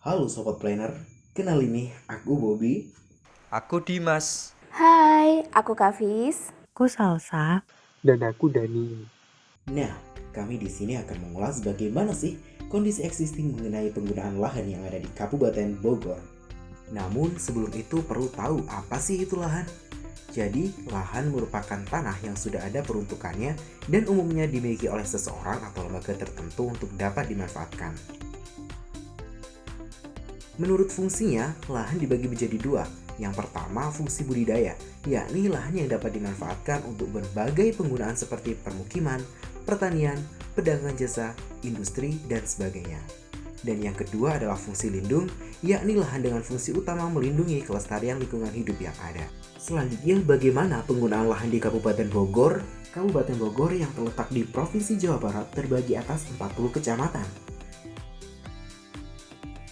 Halo Sobat Planner, kenal ini aku Bobby. Aku Dimas. Hai, aku Kafis. Aku Salsa. Dan aku Dani. Nah, kami di sini akan mengulas bagaimana sih kondisi existing mengenai penggunaan lahan yang ada di Kabupaten Bogor. Namun sebelum itu perlu tahu apa sih itu lahan? Jadi, lahan merupakan tanah yang sudah ada peruntukannya dan umumnya dimiliki oleh seseorang atau lembaga tertentu untuk dapat dimanfaatkan. Menurut fungsinya, lahan dibagi menjadi dua. Yang pertama, fungsi budidaya, yakni lahan yang dapat dimanfaatkan untuk berbagai penggunaan seperti permukiman, pertanian, perdagangan jasa, industri, dan sebagainya. Dan yang kedua adalah fungsi lindung, yakni lahan dengan fungsi utama melindungi kelestarian lingkungan hidup yang ada. Selanjutnya, bagaimana penggunaan lahan di Kabupaten Bogor? Kabupaten Bogor yang terletak di Provinsi Jawa Barat terbagi atas 40 kecamatan.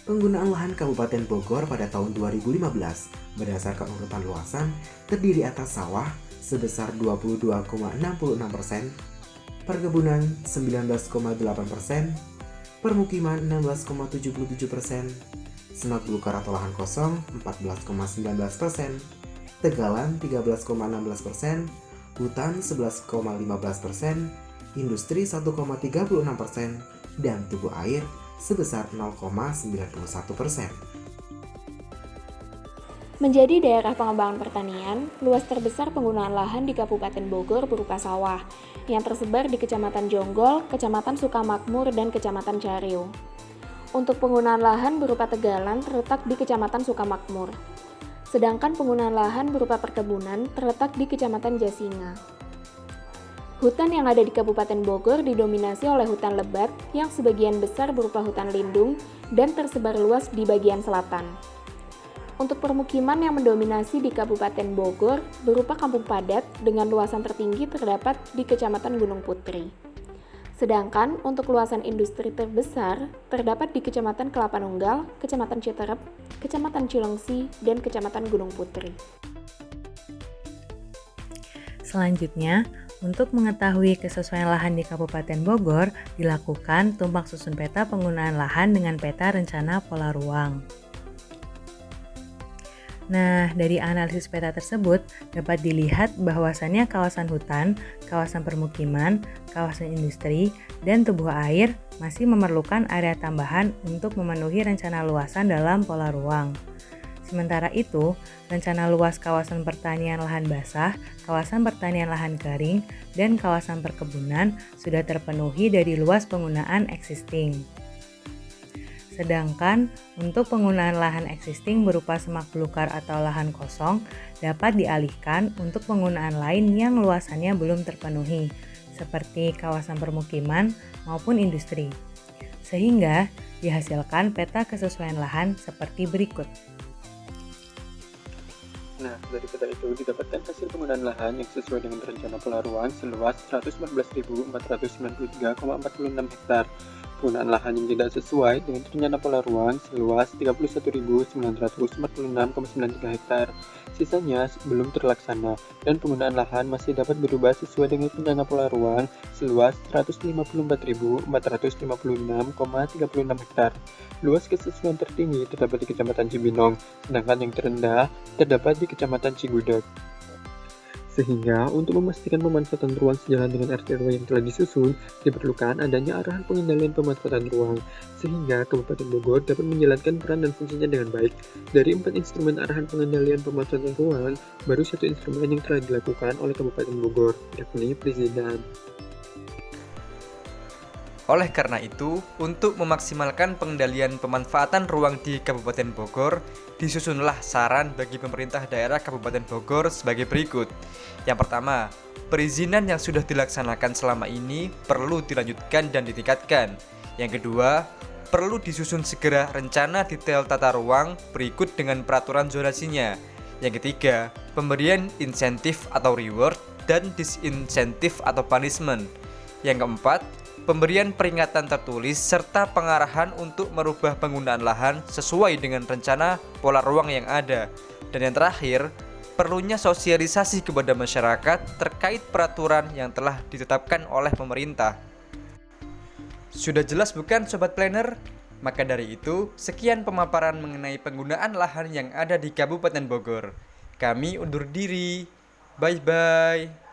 Penggunaan lahan Kabupaten Bogor pada tahun 2015 berdasarkan urutan luasan terdiri atas sawah sebesar 22,66%, perkebunan 19,8%, permukiman 16,77%, semak belukar atau lahan kosong 14,19%, tegalan 13,16%, hutan 11,15%, industri 1,36%, dan tubuh air sebesar 0,91%. Menjadi daerah pengembangan pertanian, luas terbesar penggunaan lahan di Kabupaten Bogor berupa sawah, yang tersebar di Kecamatan Jonggol, Kecamatan Sukamakmur, dan Kecamatan Caryo. Untuk penggunaan lahan berupa tegalan terletak di Kecamatan Sukamakmur. Sedangkan penggunaan lahan berupa perkebunan terletak di Kecamatan Jasinga. Hutan yang ada di Kabupaten Bogor didominasi oleh hutan lebat yang sebagian besar berupa hutan lindung dan tersebar luas di bagian selatan. Untuk permukiman yang mendominasi di Kabupaten Bogor berupa kampung padat dengan luasan tertinggi terdapat di Kecamatan Gunung Putri. Sedangkan untuk luasan industri terbesar terdapat di Kecamatan Kelapa Nunggal, Kecamatan Citerep, Kecamatan Cilengsi, dan Kecamatan Gunung Putri. Selanjutnya, untuk mengetahui kesesuaian lahan di Kabupaten Bogor, dilakukan tumpang susun peta penggunaan lahan dengan peta rencana pola ruang. Nah, dari analisis peta tersebut dapat dilihat bahwasannya kawasan hutan, kawasan permukiman, kawasan industri, dan tubuh air masih memerlukan area tambahan untuk memenuhi rencana luasan dalam pola ruang. Sementara itu, rencana luas kawasan pertanian lahan basah, kawasan pertanian lahan kering, dan kawasan perkebunan sudah terpenuhi dari luas penggunaan existing. Sedangkan untuk penggunaan lahan existing berupa semak belukar atau lahan kosong dapat dialihkan untuk penggunaan lain yang luasannya belum terpenuhi, seperti kawasan permukiman maupun industri. Sehingga dihasilkan peta kesesuaian lahan seperti berikut. Nah, dari peta itu didapatkan hasil penggunaan lahan yang sesuai dengan rencana pola ruang seluas 114.493,46 hektar. Penggunaan lahan yang tidak sesuai dengan rencana pola ruang seluas 31.946,93 hektar. Sisanya belum terlaksana dan penggunaan lahan masih dapat berubah sesuai dengan rencana pola ruang seluas 154.456,36 hektar. Luas kesesuaian tertinggi terdapat di Kecamatan Cibinong, sedangkan yang terendah terdapat di Kecamatan Cigudeg. Sehingga untuk memastikan pemanfaatan ruang sejalan dengan RT/RW yang telah disusun, diperlukan adanya arahan pengendalian pemanfaatan ruang, sehingga Kabupaten Bogor dapat menjalankan peran dan fungsinya dengan baik. Dari 4 instrumen arahan pengendalian pemanfaatan ruang, baru 1 instrumen yang telah dilakukan oleh Kabupaten Bogor, yakni perizinan. Oleh karena itu, untuk memaksimalkan pengendalian pemanfaatan ruang di Kabupaten Bogor, disusunlah saran bagi pemerintah daerah Kabupaten Bogor sebagai berikut. Yang pertama, perizinan yang sudah dilaksanakan selama ini perlu dilanjutkan dan ditingkatkan. Yang kedua, perlu disusun segera rencana detail tata ruang berikut dengan peraturan zonasinya. Yang ketiga, pemberian insentif atau reward dan disinsentif atau punishment. Yang keempat, pemberian peringatan tertulis serta pengarahan untuk merubah penggunaan lahan sesuai dengan rencana pola ruang yang ada. Dan yang terakhir, perlunya sosialisasi kepada masyarakat terkait peraturan yang telah ditetapkan oleh pemerintah. Sudah jelas bukan Sobat Planner? Maka dari itu, sekian pemaparan mengenai penggunaan lahan yang ada di Kabupaten Bogor. Kami undur diri. Bye-bye.